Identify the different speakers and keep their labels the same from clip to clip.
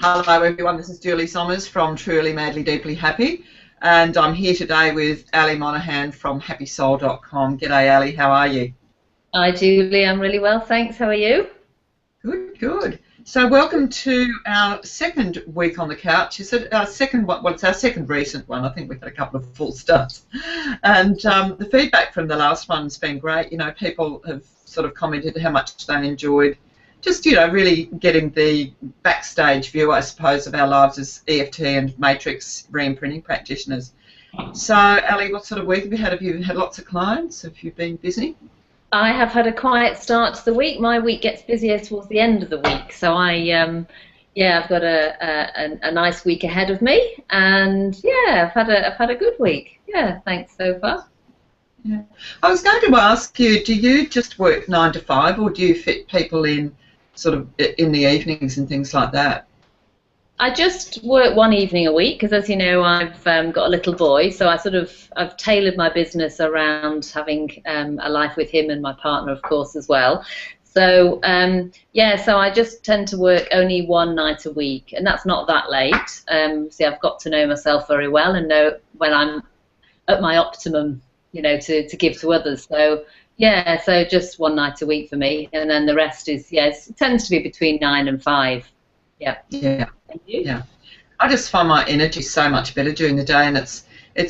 Speaker 1: Hello everyone, this is Julie Zommers from Truly Madly Deeply Happy, and I'm here today with Alison Monaghan from happysoul.com. G'day Ali, how are you?
Speaker 2: Hi Julie, I'm really well, thanks. How are you?
Speaker 1: Good, good. So welcome to our second week on the couch. Is it our second one? Well, it's our second recent one. I think we've had a couple of full starts. And the feedback from the last one's been great. You know, people have sort of commented how much they enjoyed just, you know, really getting the backstage view, I suppose, of our lives as EFT and Matrix Reimprinting practitioners. So, Ali, what sort of week have you had? Have you had lots of clients? Have you been busy?
Speaker 2: I have had a quiet start to the week. My week gets busier towards the end of the week, so I've got a nice week ahead of me, and yeah, I've had a good week. Yeah, thanks so far.
Speaker 1: Yeah. I was going to ask you, do you just work 9 to 5, or do you fit people in sort of in the evenings and things like that?
Speaker 2: I just work one evening a week because, as you know, I've got a little boy, so I've tailored my business around having a life with him and my partner, of course, as well. So so I just tend to work only one night a week, and that's not that late. See, I've got to know myself very well and know when I'm at my optimum, you know, to give to others. So yeah, so just one night a week for me, and then the rest is it tends to be between 9 and 5. Yeah.
Speaker 1: Yeah. Yeah. I just find my energy so much better during the day, and it's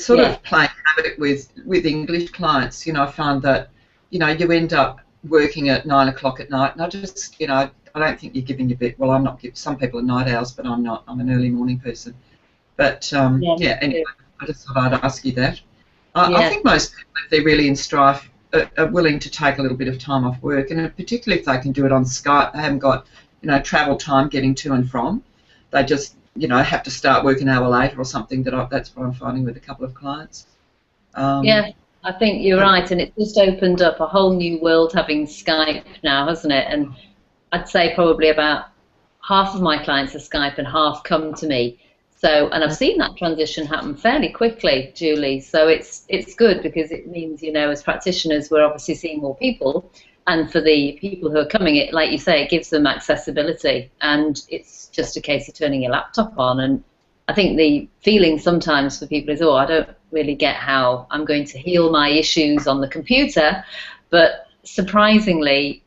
Speaker 1: sort of playing havoc with English clients. You know, I find that, you know, you end up working at 9 o'clock at night, and I just, you know, I don't think you're giving your bit. Well, I'm not. Some people are night owls, but I'm not. I'm an early morning person. But anyway, I just thought I'd ask you that. I think most people, if they're really in strife, are willing to take a little bit of time off work, and particularly if they can do it on Skype, they haven't got, you know, travel time getting to and from. They just, you know, have to start work an hour later or something. That's what I'm finding with a couple of clients.
Speaker 2: Yeah, I think you're right, and it's just opened up a whole new world having Skype now, hasn't it? And I'd say probably about half of my clients are Skype and half come to me. So, and I've seen that transition happen fairly quickly, Julie. So it's good because it means, you know, as practitioners, we're obviously seeing more people. And for the people who are coming, it, like you say, it gives them accessibility. And it's just a case of turning your laptop on. And I think the feeling sometimes for people is, oh, I don't really get how I'm going to heal my issues on the computer. But surprisingly,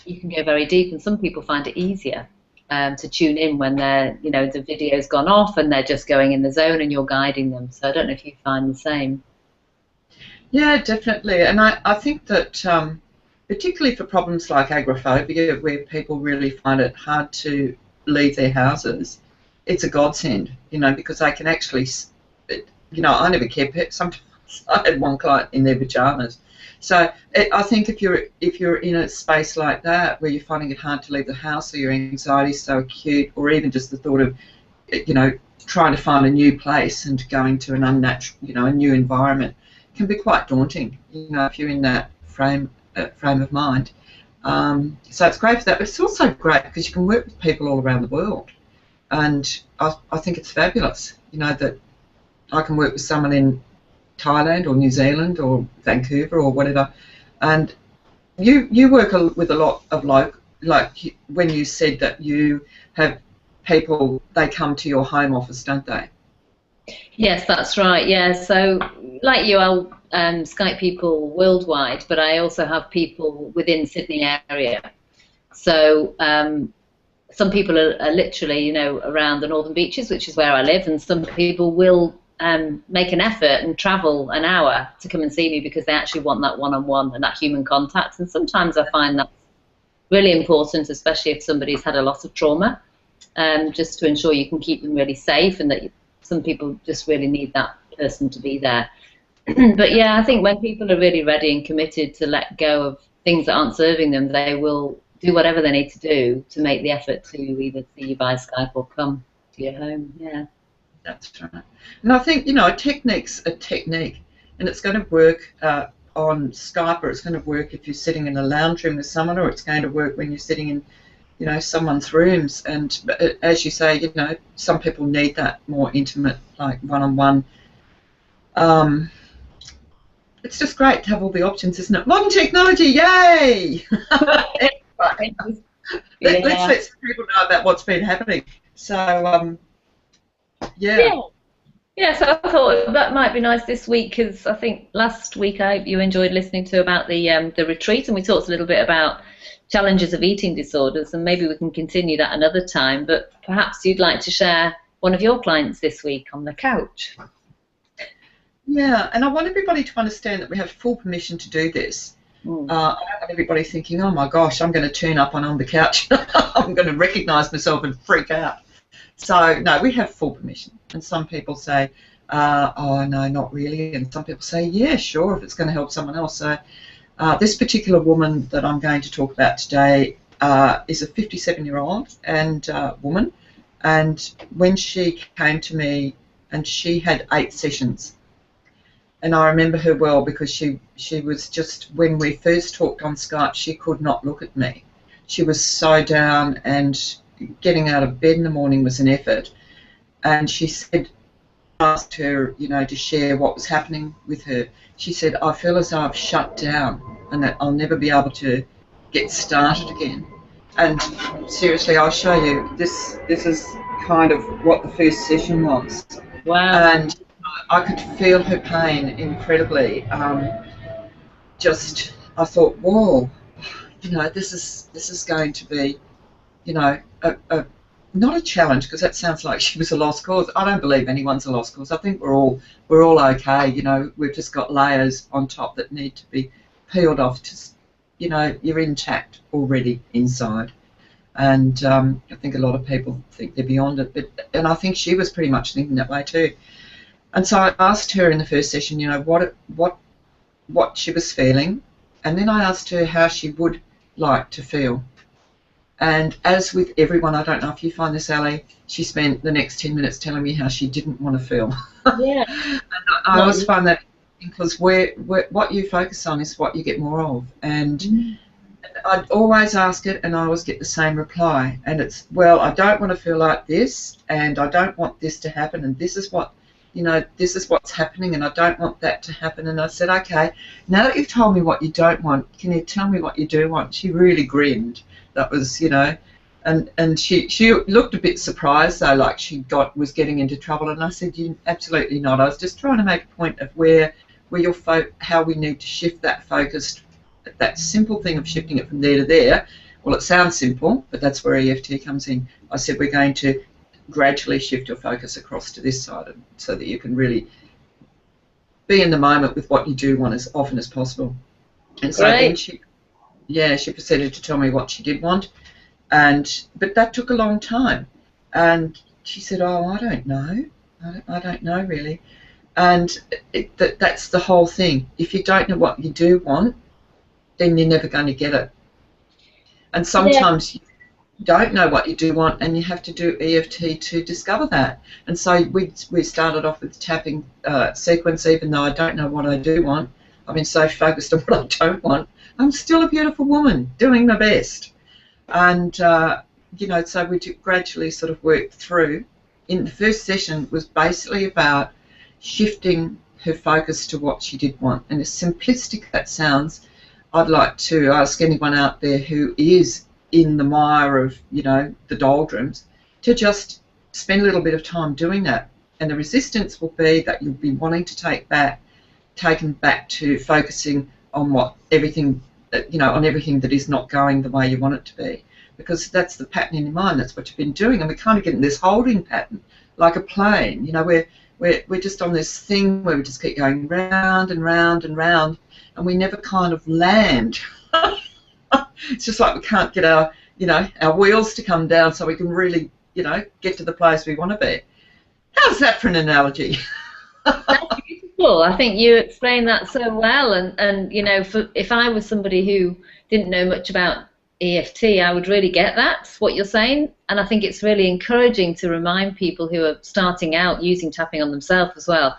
Speaker 2: you can go very deep, and some people find it easier to tune in when they're, you know, the video's gone off and they're just going in the zone and you're guiding them. So I don't know if you find the same.
Speaker 1: Yeah, definitely. And I think that particularly for problems like agoraphobia, where people really find it hard to leave their houses, it's a godsend, you know, because they can actually, you know, I never kept sometimes I had one client in their pajamas. So I think if you're in a space like that where you're finding it hard to leave the house, or your anxiety is so acute, or even just the thought of, you know, trying to find a new place and going to an unnatural, you know, a new environment, can be quite daunting, you know, if you're in that frame of mind. So it's great for that, but it's also great because you can work with people all around the world, and I think it's fabulous, you know, that I can work with someone in Thailand or New Zealand or Vancouver or whatever, and you work with a lot of like when you said that you have people, they come to your home office, don't they?
Speaker 2: Yes, that's right. Yeah, so like you, I'll Skype people worldwide, but I also have people within Sydney area. So some people are literally, you know, around the Northern Beaches, which is where I live, and some people will make an effort and travel an hour to come and see me because they actually want that one-on-one and that human contact. And sometimes I find that's really important, especially if somebody's had a lot of trauma, just to ensure you can keep them really safe, and that some people just really need that person to be there. But yeah, I think when people are really ready and committed to let go of things that aren't serving them, they will do whatever they need to do to make the effort to either see you by Skype or come to your home. Yeah.
Speaker 1: That's right. And I think, you know, a technique's a technique, and it's going to work on Skype, or it's going to work if you're sitting in a lounge room with someone, or it's going to work when you're sitting in, you know, someone's rooms. And as you say, you know, some people need that more intimate, like one-on-one. It's just great to have all the options, isn't it? Modern technology, yay! Let's let people know about what's been happening. So
Speaker 2: Yeah. Yeah, so I thought that might be nice this week, because I think last week you enjoyed listening to about the retreat, and we talked a little bit about challenges of eating disorders, and maybe we can continue that another time. But perhaps you'd like to share one of your clients this week on the couch.
Speaker 1: Yeah, and I want everybody to understand that we have full permission to do this. I don't want everybody thinking, oh my gosh, I'm going to turn up on the couch. I'm going to recognise myself and freak out. So, no, we have full permission. And some people say, oh, no, not really. And some people say, yeah, sure, if it's going to help someone else. So this particular woman that I'm going to talk about today is a 57-year-old and woman. And when she came to me, and she had 8 sessions. And I remember her well because she was just, when we first talked on Skype, she could not look at me. She was so down, and getting out of bed in the morning was an effort. And she said, I asked her, you know, to share what was happening with her. She said, I feel as though I've shut down and that I'll never be able to get started again. And seriously, I'll show you. This is kind of what the first session was.
Speaker 2: Wow.
Speaker 1: And I could feel her pain incredibly. I thought, whoa, you know, this is going to be, you know, not a challenge, because that sounds like she was a lost cause. I don't believe anyone's a lost cause. I think we're all okay. You know, we've just got layers on top that need to be peeled off. Just, you know, you're intact already inside. And I think a lot of people think they're beyond it. And I think she was pretty much thinking that way too. And so I asked her in the first session, you know, what she was feeling, and then I asked her how she would like to feel. And as with everyone, I don't know if you find this, Ali, she spent the next 10 minutes telling me how she didn't want to feel.
Speaker 2: Yeah.
Speaker 1: And I always find that, because what you focus on is what you get more of. And I'd always ask it, and I always get the same reply. And it's, well, I don't want to feel like this, and I don't want this to happen, and this is what, you know, this is what's happening, and I don't want that to happen. And I said, okay, now that you've told me what you don't want, can you tell me what you do want? She really grinned. That was, you know, and she looked a bit surprised, though, like she was getting into trouble. And I said, absolutely not. I was just trying to make a point of where your how we need to shift that focus, that simple thing of shifting it from there to there. Well, it sounds simple, but that's where EFT comes in. I said, we're going to gradually shift your focus across to this side, so that you can really be in the moment with what you do want as often as possible. And so then she proceeded to tell me what she did want, but that took a long time. And she said, oh, I don't know. I don't know really. And that's the whole thing. If you don't know what you do want, then you're never going to get it. And sometimes you don't know what you do want, and you have to do EFT to discover that. And so we started off with the tapping sequence. Even though I don't know what I do want, I've been so focused on what I don't want, I'm still a beautiful woman doing my best. And you know, so we gradually sort of worked through. In the first session was basically about shifting her focus to what she did want. And as simplistic that sounds, I'd like to ask anyone out there who is in the mire of, you know, the doldrums, to just spend a little bit of time doing that. And the resistance will be that you'll be wanting to taken back to focusing on everything that is not going the way you want it to be, because that's the pattern in your mind. That's what you've been doing, and we kind of get in this holding pattern, like a plane. You know, we're just on this thing where we just keep going round and round and round, and we never kind of land. It's just like we can't get our wheels to come down so we can really, you know, get to the place we want to be. How's that for an analogy?
Speaker 2: That's beautiful. I think you explained that so well. And you know, if I was somebody who didn't know much about EFT, I would really get that, what you're saying. And I think it's really encouraging to remind people who are starting out using tapping on themselves as well,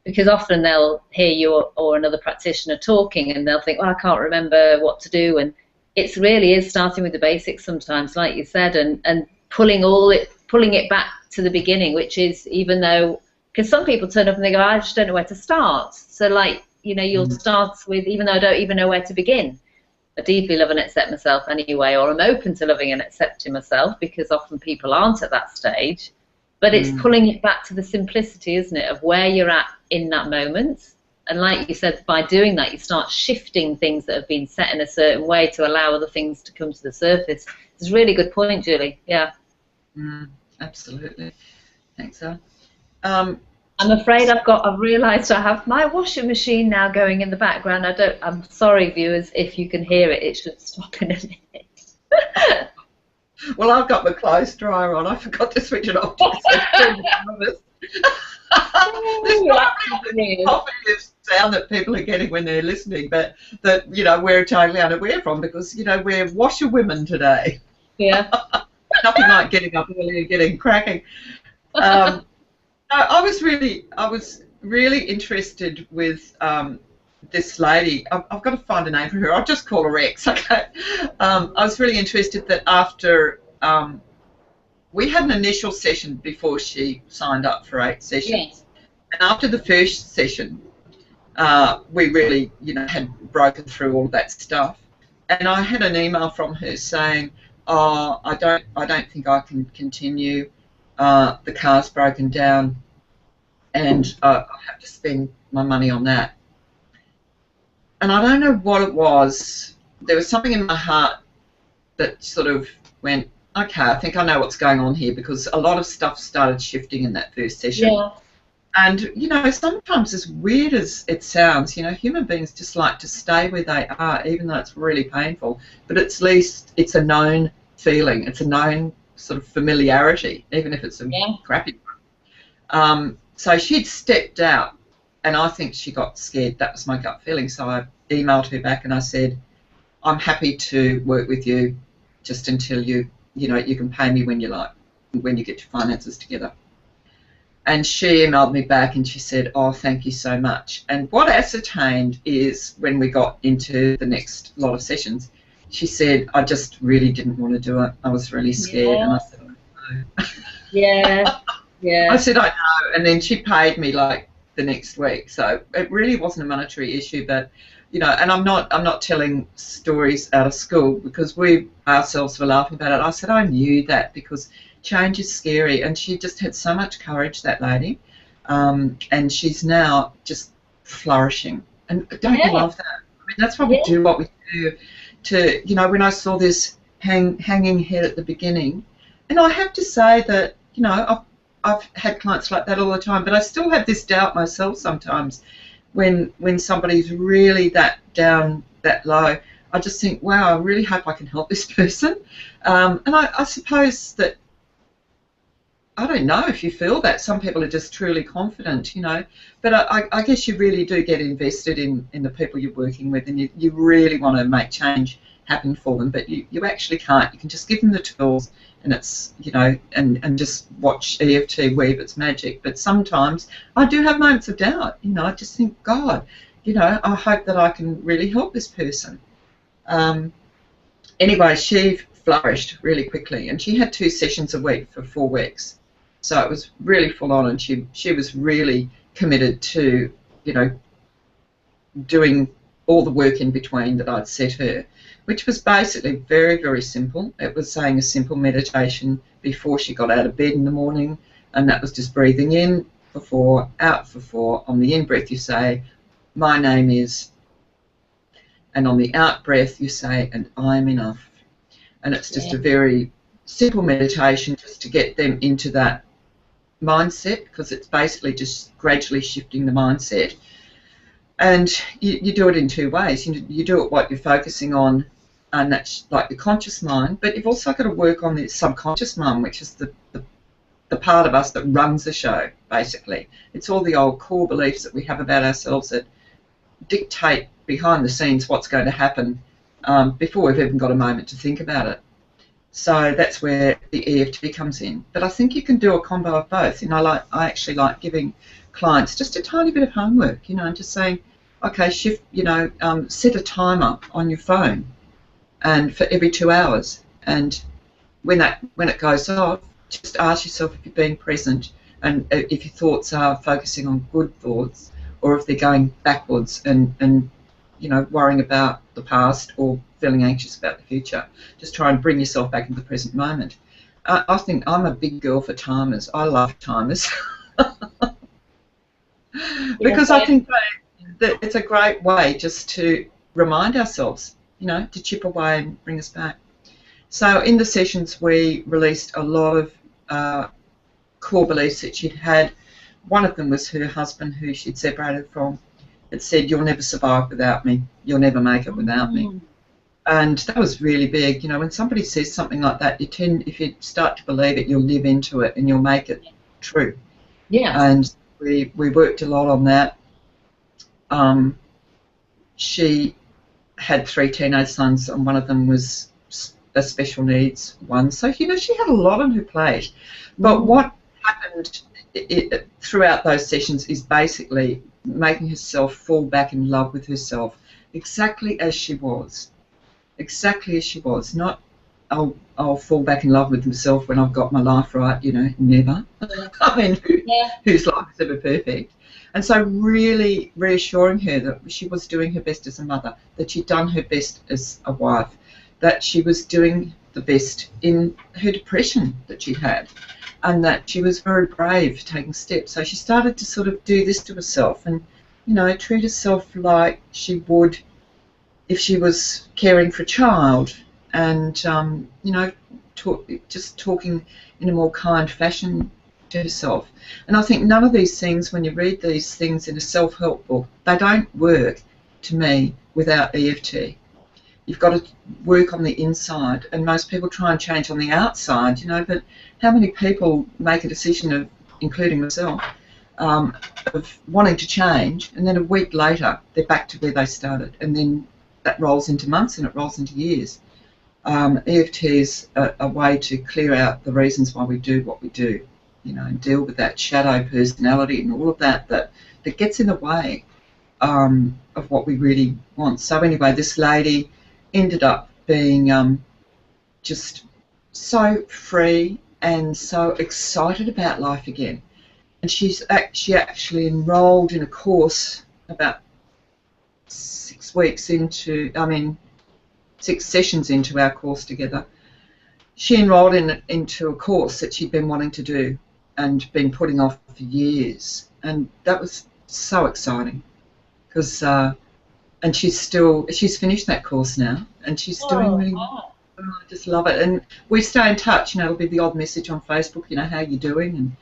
Speaker 2: because often they'll hear you or another practitioner talking, and they'll think, well, I can't remember what to do. And it really is starting with the basics sometimes, like you said, and pulling it back to the beginning, which is, even though, because some people turn up and they go, I just don't know where to start. So, like, you know, you'll start with, even though I don't even know where to begin. I deeply love and accept myself anyway, or I'm open to loving and accepting myself, because often people aren't at that stage. But it's pulling it back to the simplicity, isn't it, of where you're at in that moment. And like you said, by doing that, you start shifting things that have been set in a certain way to allow other things to come to the surface. It's a really good point, Julie. Yeah.
Speaker 1: Absolutely. Thanks, Al.
Speaker 2: I'm afraid I've realised I have my washing machine now going in the background. I'm sorry, viewers, if you can hear it. It should stop in a minute.
Speaker 1: Well, I've got my clothes dryer on. I forgot to switch it off. There's probably a positive sound that people are getting when they're listening, but that, you know, we're totally unaware from, because, you know, we're washerwomen today.
Speaker 2: Yeah.
Speaker 1: Nothing like getting up early and getting cracking. I was really interested with this lady. I've got to find a name for her. I'll just call her X. Okay. I was really interested that after we had an initial session before she signed up for 8 sessions,
Speaker 2: yes.
Speaker 1: And after the first session, we really, you know, had broken through all that stuff, and I had an email from her saying, "Oh, I don't think I can continue. The car's broken down, and I have to spend my money on that." And I don't know what it was. There was something in my heart that sort of went, okay, I think I know what's going on here, because a lot of stuff started shifting in that first session.
Speaker 2: Yeah.
Speaker 1: And, you know, sometimes, as weird as it sounds, you know, human beings just like to stay where they are, even though it's really painful. But at least it's a known feeling. It's a known sort of familiarity, even if it's a crappy one. So she'd stepped out, and I think she got scared. That was my gut feeling. So I emailed her back and I said, "I'm happy to work with you just until you know, you can pay me when you like, when you get your finances together." And she emailed me back and she said, "Oh, thank you so much." And what I ascertained is, when we got into the next lot of sessions, she said, "I just really didn't want to do it. I was really scared." And I said, "I know."
Speaker 2: Yeah, yeah.
Speaker 1: I said, "I know." And then she paid me like the next week. So it really wasn't a monetary issue, but, you know, and I'm not telling stories out of school, because we ourselves were laughing about it. I said, I knew that, because change is scary, and she just had so much courage, that lady, and she's now just flourishing. And don't you love that? I mean, that's why we do what we do. To, you know, when I saw this hanging head at the beginning, and I have to say that, you know, I've had clients like that all the time, but I still have this doubt myself sometimes when somebody's really that down, that low. I just think, wow, I really hope I can help this person. And I suppose that, I don't know if you feel that. Some people are just truly confident, you know. But I guess you really do get invested in the people you're working with, and you really want to make change happen for them. But you actually can't. You can just give them the tools, and it's, you know, and just watch EFT weave its magic. But sometimes I do have moments of doubt. You know, I just think, God, you know, I hope that I can really help this person. Anyway, she flourished really quickly, and she had 2 sessions a week for 4 weeks. So it was really full on, and she was really committed to, you know, doing all the work in between that I'd set her, which was basically very, very simple. It was saying a simple meditation before she got out of bed in the morning, and that was just breathing in for 4, out for 4. On the in-breath you say, "My name is," and on the out-breath you say, "And I'm enough." And it's just a very simple meditation just to get them into that mindset, because it's basically just gradually shifting the mindset. And you do it in 2 ways. You do it what you're focusing on, and that's like the conscious mind, but you've also got to work on the subconscious mind, which is the part of us that runs the show, basically. It's all the old core beliefs that we have about ourselves that dictate behind the scenes what's going to happen before we've even got a moment to think about it. So that's where the EFT comes in. But I think you can do a combo of both. You know, I actually like giving clients just a tiny bit of homework, you know, and just saying, okay, shift, you know, set a timer on your phone, and for every 2 hours. And when it goes off, just ask yourself if you're being present, and if your thoughts are focusing on good thoughts, or if they're going backwards and you know, worrying about the past or feeling anxious about the future. Just try and bring yourself back into the present moment. I think I'm a big girl for timers. I love timers. Because I think that it's a great way just to remind ourselves, you know, to chip away and bring us back. So in the sessions we released a lot of core beliefs that she'd had. One of them was her husband, who she'd separated from, had said, "You'll never survive without me. You'll never make it without me." And that was really big. You know, when somebody says something like that, you tend, if you start to believe it, you'll live into it and you'll make it true.
Speaker 2: Yeah.
Speaker 1: And we worked a lot on that. She had 3 teenage sons, and one of them was a special needs one. So, you know, she had a lot on her plate. But what happened throughout those sessions is basically making herself fall back in love with herself exactly as she was. Exactly as she was. Not, I'll fall back in love with myself when I've got my life right, you know, never. I mean, whose life is ever perfect? And so really reassuring her that she was doing her best as a mother, that she'd done her best as a wife, that she was doing the best in her depression that she had, and that she was very brave taking steps. So she started to sort of do this to herself and, you know, treat herself like she would if she was caring for a child, and, you know, just talking in a more kind fashion to herself. And I think none of these things, when you read these things in a self-help book, they don't work, to me, without EFT. You've got to work on the inside, and most people try and change on the outside, you know, but how many people make a decision of, including myself, of wanting to change, and then a week later they're back to where they started, and then that rolls into months and it rolls into years. EFT is a way to clear out the reasons why we do what we do, you know, and deal with that shadow personality and all of that that gets in the way of what we really want. So anyway, this lady ended up being just so free and so excited about life again. And she actually enrolled in a course about 6 weeks into, 6 sessions into our course together. She enrolled into a course that she'd been wanting to do and been putting off for years. And that was so exciting because, and she's finished that course now, and she's doing really well. I just love it. And we stay in touch, you know, it'll be the odd message on Facebook, you know, how you're doing.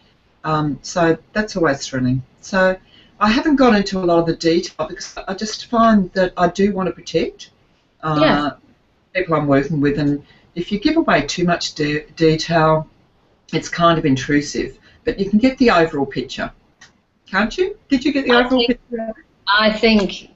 Speaker 1: And so that's always thrilling. So I haven't gone into a lot of the detail because I just find that I do want to protect people I'm working with, and if you give away too much detail, it's kind of intrusive. But you can get the overall picture, can't you? Did you get the overall picture?
Speaker 2: I think,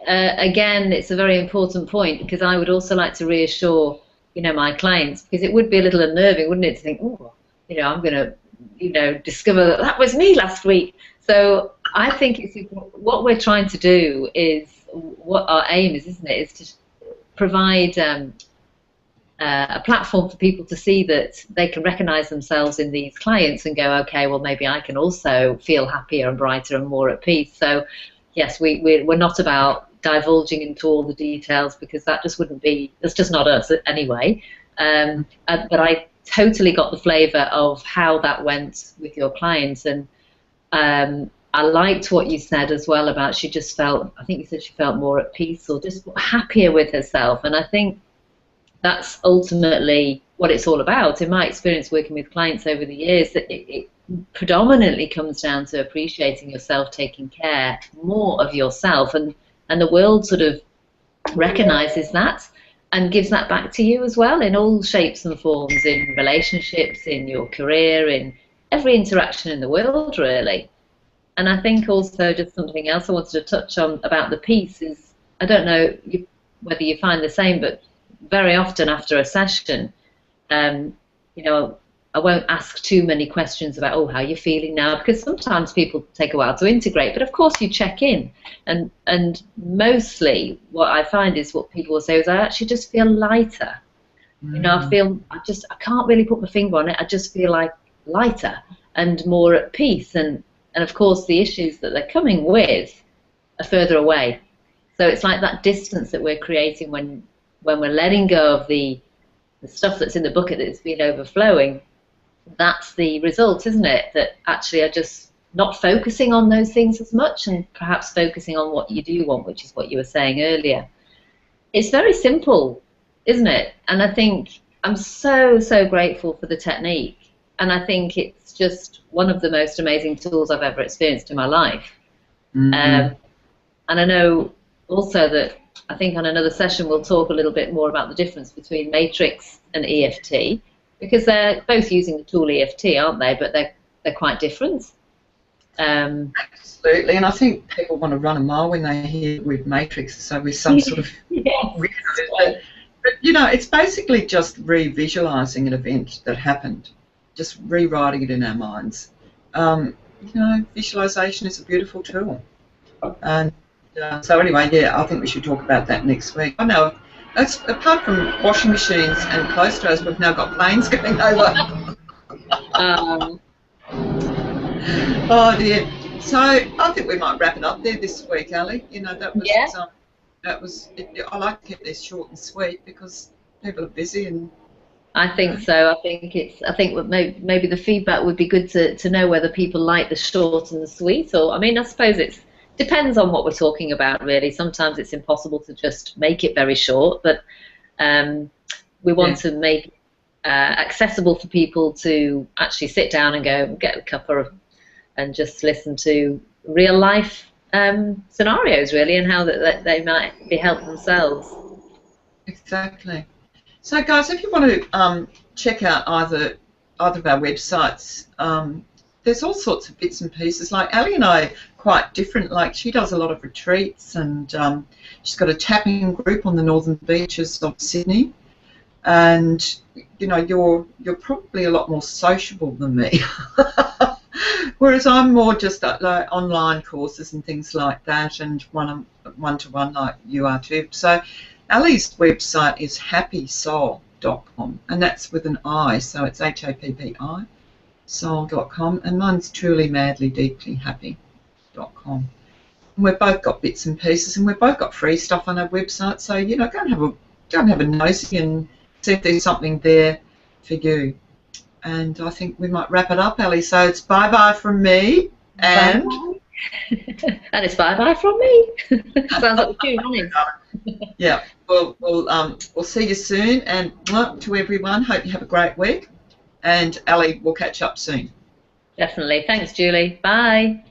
Speaker 2: again, it's a very important point, because I would also like to reassure, you know, my clients, because it would be a little unnerving, wouldn't it, to think, oh, you know, I'm going to, you know, discover that was me last week. So I think what we're trying to do is, what our aim is, isn't it, is to provide a platform for people to see that they can recognize themselves in these clients and go, okay, well, maybe I can also feel happier and brighter and more at peace. So yes, we're not about divulging into all the details, because that just wouldn't be, that's just not us anyway. But I totally got the flavor of how that went with your clients. And I liked what you said as well about she just felt, I think you said she felt more at peace or just happier with herself. And I think that's ultimately what it's all about. In my experience working with clients over the years, that it predominantly comes down to appreciating yourself, taking care more of yourself, and the world sort of recognizes that and gives that back to you as well, in all shapes and forms, in relationships, in your career, in every interaction in the world, really. And I think also just something else I wanted to touch on about the peace is, I don't know whether you find the same, but very often after a session, you know, I won't ask too many questions about, oh, how you're feeling now, because sometimes people take a while to integrate, but of course you check in. And mostly what I find is what people will say is, I actually just feel lighter. You know, I can't really put my finger on it, I just feel like lighter and more at peace. And of course the issues that they're coming with are further away. So it's like that distance that we're creating when we're letting go of the stuff that's in the bucket that's been overflowing. That's the result, isn't it? That actually are just not focusing on those things as much, and perhaps focusing on what you do want, which is what you were saying earlier. It's very simple, isn't it? And I think I'm so grateful for the technique, and I think it's just one of the most amazing tools I've ever experienced in my life. And I know also that I think on another session we'll talk a little bit more about the difference between Matrix and EFT, because they're both using the tool EFT, aren't they? But they're quite different.
Speaker 1: Absolutely, and I think people want to run a mile when they hear with Matrix, so with some sort of but you know, it's basically just re-visualising an event that happened, just rewriting it in our minds. You know, visualisation is a beautiful tool, and so anyway, yeah, I think we should talk about that next week. I know, apart from washing machines and clothes dryers, we've now got planes going over. Oh dear. So I think we might wrap it up there this week, Ali. You know, that was I like to keep this short and sweet because people are busy, and
Speaker 2: I think so. I think maybe the feedback would be good to know whether people like the short and the sweet, or I mean, I suppose it depends on what we're talking about, really. Sometimes it's impossible to just make it very short, but we want to make it accessible for people to actually sit down and go get a cuppa and just listen to real life scenarios, really, and how that they might be helped themselves.
Speaker 1: Exactly. So, guys, if you want to check out either of our websites, there's all sorts of bits and pieces. Like Ali and I are quite different. Like she does a lot of retreats, and she's got a tapping group on the northern beaches of Sydney. And you know, you're probably a lot more sociable than me. Whereas I'm more just like online courses and things like that, and one-to-one like you are too. So Ali's website is happysoul.com, and that's with an I, so it's HAPPI, soul.com, and mine's truly madly deeply happy.com. And we've both got bits and pieces, and we've both got free stuff on our website, so you know, go and have a nosy and see if there's something there for you. And I think we might wrap it up, Ali. So it's bye-bye from me, and
Speaker 2: and it's bye-bye from me. Sounds like we're running.
Speaker 1: Yeah, we'll see you soon, and to everyone, hope you have a great week, and Ali, we'll catch up soon.
Speaker 2: Definitely. Thanks, Julie. Bye.